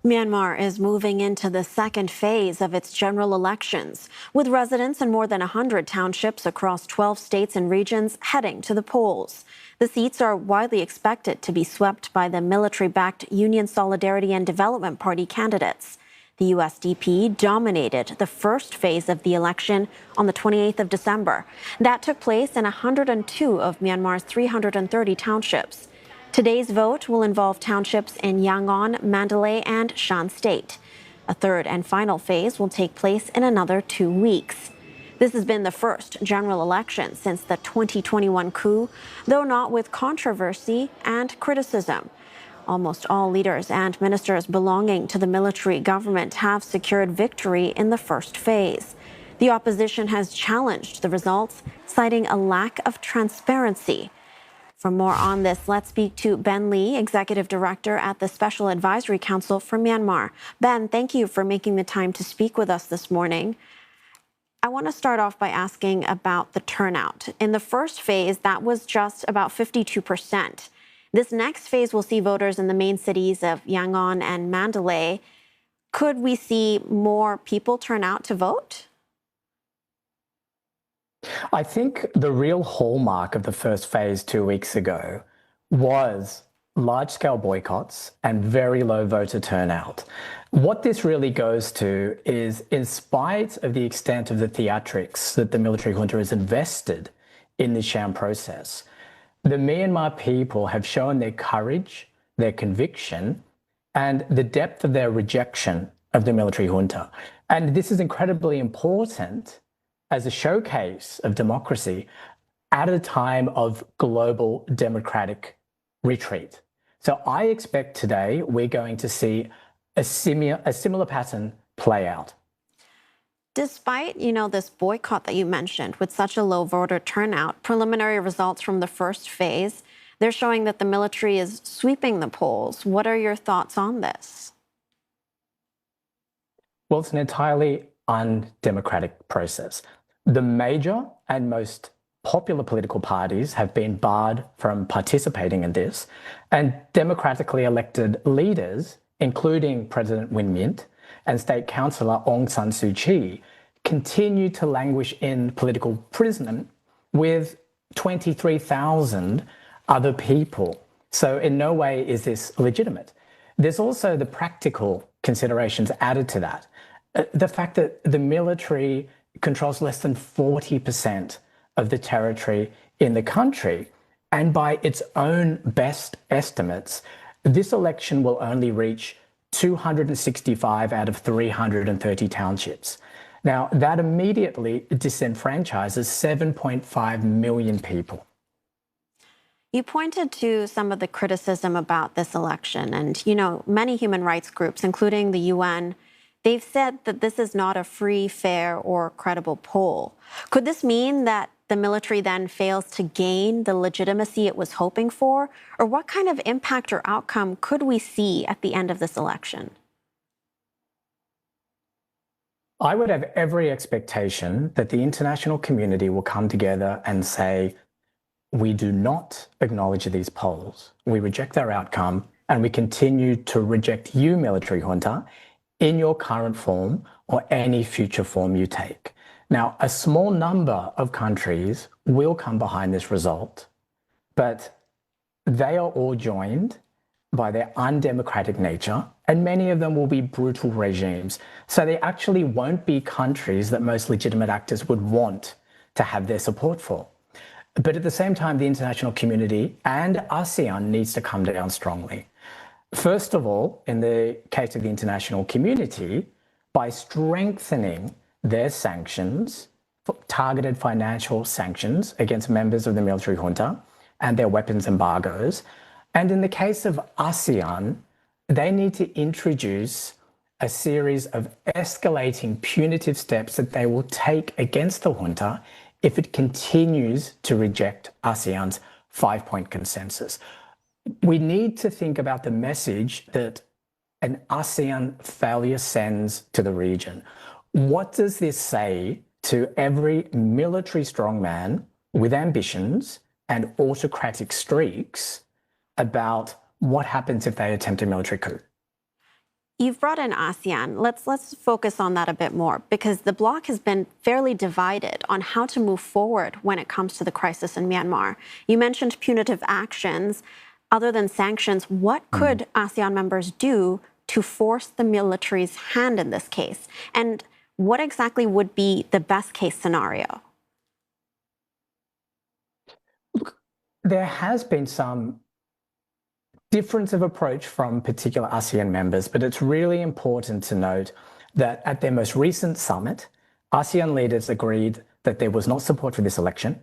Myanmar is moving into the second phase of its general elections, with residents in more than 100 townships across 12 states and regions heading to the polls. The seats are widely expected to be swept by the military-backed Union Solidarity and Development Party candidates. The USDP dominated the first phase of the election on the 28th of December. That took place in 102 of Myanmar's 330 townships. Today's vote will involve townships in Yangon, Mandalay, and Shan State. A third and final phase will take place in another 2 weeks. This has been the first general election since the 2021 coup, though not with controversy and criticism. Almost all leaders and ministers belonging to the military government have secured victory in the first phase. The opposition has challenged the results, citing a lack of transparency. For more on this, let's speak to Ben Lee, Executive Director at the Special Advisory Council for Myanmar. Ben, thank you for making the time to speak with us this morning. I want to start off by asking about the turnout. In the first phase, that was just about 52%. This next phase will see voters in the main cities of Yangon and Mandalay. Could we see more people turn out to vote? I think the real hallmark of the first phase 2 weeks ago was large-scale boycotts and very low voter turnout. What this really goes to is, in spite of the extent of the theatrics that the military junta has invested in the sham process, the Myanmar people have shown their courage, their conviction, and the depth of their rejection of the military junta. And this is incredibly important as a showcase of democracy at a time of global democratic retreat. So I expect today we're going to see a similar pattern play out. Despite, this boycott that you mentioned with such a low voter turnout, preliminary results from the first phase, they're showing that the military is sweeping the polls. What are your thoughts on this? Well, it's an entirely undemocratic process. The major and most popular political parties have been barred from participating in this, and democratically elected leaders, including President Win Myint and State Councillor Aung San Suu Kyi, continue to languish in political prison with 23,000 other people. So in no way is this legitimate. There's also the practical considerations added to that. The fact that the military controls less than 40% of the territory in the country. And by its own best estimates, this election will only reach 265 out of 330 townships. Now, that immediately disenfranchises 7.5 million people. You pointed to some of the criticism about this election, and, many human rights groups, including the UN, they've said that this is not a free, fair, or credible poll. Could this mean that the military then fails to gain the legitimacy it was hoping for? Or what kind of impact or outcome could we see at the end of this election? I would have every expectation that the international community will come together and say, we do not acknowledge these polls. We reject their outcome, and we continue to reject you, military junta, in your current form or any future form you take. Now, a small number of countries will come behind this result, but they are all joined by their undemocratic nature, and many of them will be brutal regimes. So they actually won't be countries that most legitimate actors would want to have their support for. But at the same time, the international community and ASEAN needs to come down strongly. First of all, in the case of the international community, by strengthening their sanctions, targeted financial sanctions against members of the military junta and their weapons embargoes. And in the case of ASEAN, they need to introduce a series of escalating punitive steps that they will take against the junta if it continues to reject ASEAN's 5-point consensus. We need to think about the message that an ASEAN failure sends to the region. What does this say to every military strongman with ambitions and autocratic streaks about what happens if they attempt a military coup? You've brought in ASEAN. Let's focus on that a bit more, because the bloc has been fairly divided on how to move forward when it comes to the crisis in Myanmar. You mentioned punitive actions. Other than sanctions, what could ASEAN members do to force the military's hand in this case? And what exactly would be the best case scenario? Look, there has been some difference of approach from particular ASEAN members, but it's really important to note that at their most recent summit, ASEAN leaders agreed that there was not support for this election,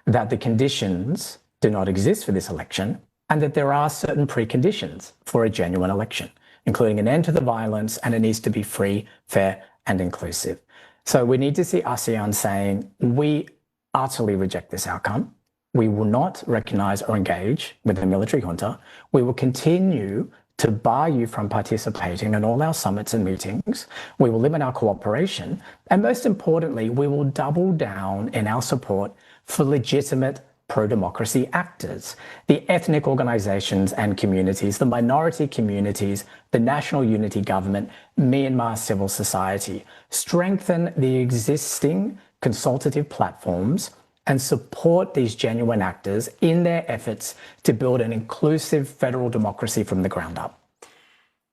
that the conditions do not exist for this election, and that there are certain preconditions for a genuine election, including an end to the violence, and it needs to be free, fair, and inclusive. So we need to see ASEAN saying, we utterly reject this outcome. We will not recognize or engage with the military junta. We will continue to bar you from participating in all our summits and meetings. We will limit our cooperation. And most importantly, we will double down in our support for legitimate pro-democracy actors, the ethnic organizations and communities, the minority communities, the National Unity Government, Myanmar civil society. Strengthen the existing consultative platforms and support these genuine actors in their efforts to build an inclusive federal democracy from the ground up.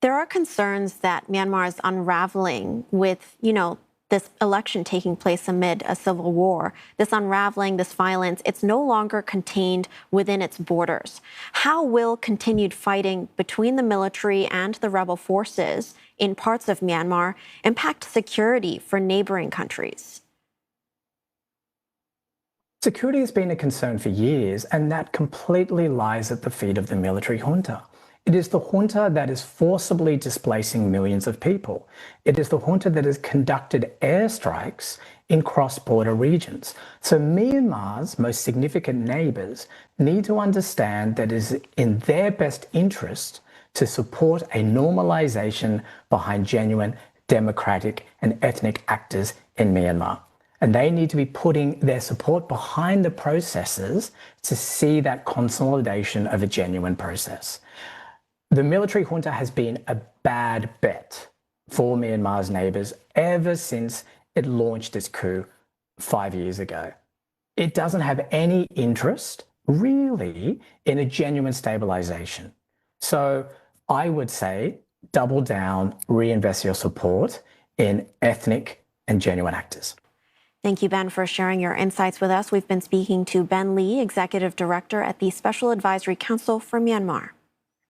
There are concerns that Myanmar is unraveling with, this election taking place amid a civil war. This unraveling, this violence, it's no longer contained within its borders. How will continued fighting between the military and the rebel forces in parts of Myanmar impact security for neighboring countries? Security has been a concern for years, and that completely lies at the feet of the military junta. It is the junta that is forcibly displacing millions of people. It is the junta that has conducted airstrikes in cross-border regions. So Myanmar's most significant neighbours need to understand that it is in their best interest to support a normalisation behind genuine democratic and ethnic actors in Myanmar. And they need to be putting their support behind the processes to see that consolidation of a genuine process. The military junta has been a bad bet for Myanmar's neighbours ever since it launched its coup 5 years ago. It doesn't have any interest, really, in a genuine stabilisation. So I would say double down, reinvest your support in ethnic and genuine actors. Thank you, Ben, for sharing your insights with us. We've been speaking to Ben Lee, Executive Director at the Special Advisory Council for Myanmar.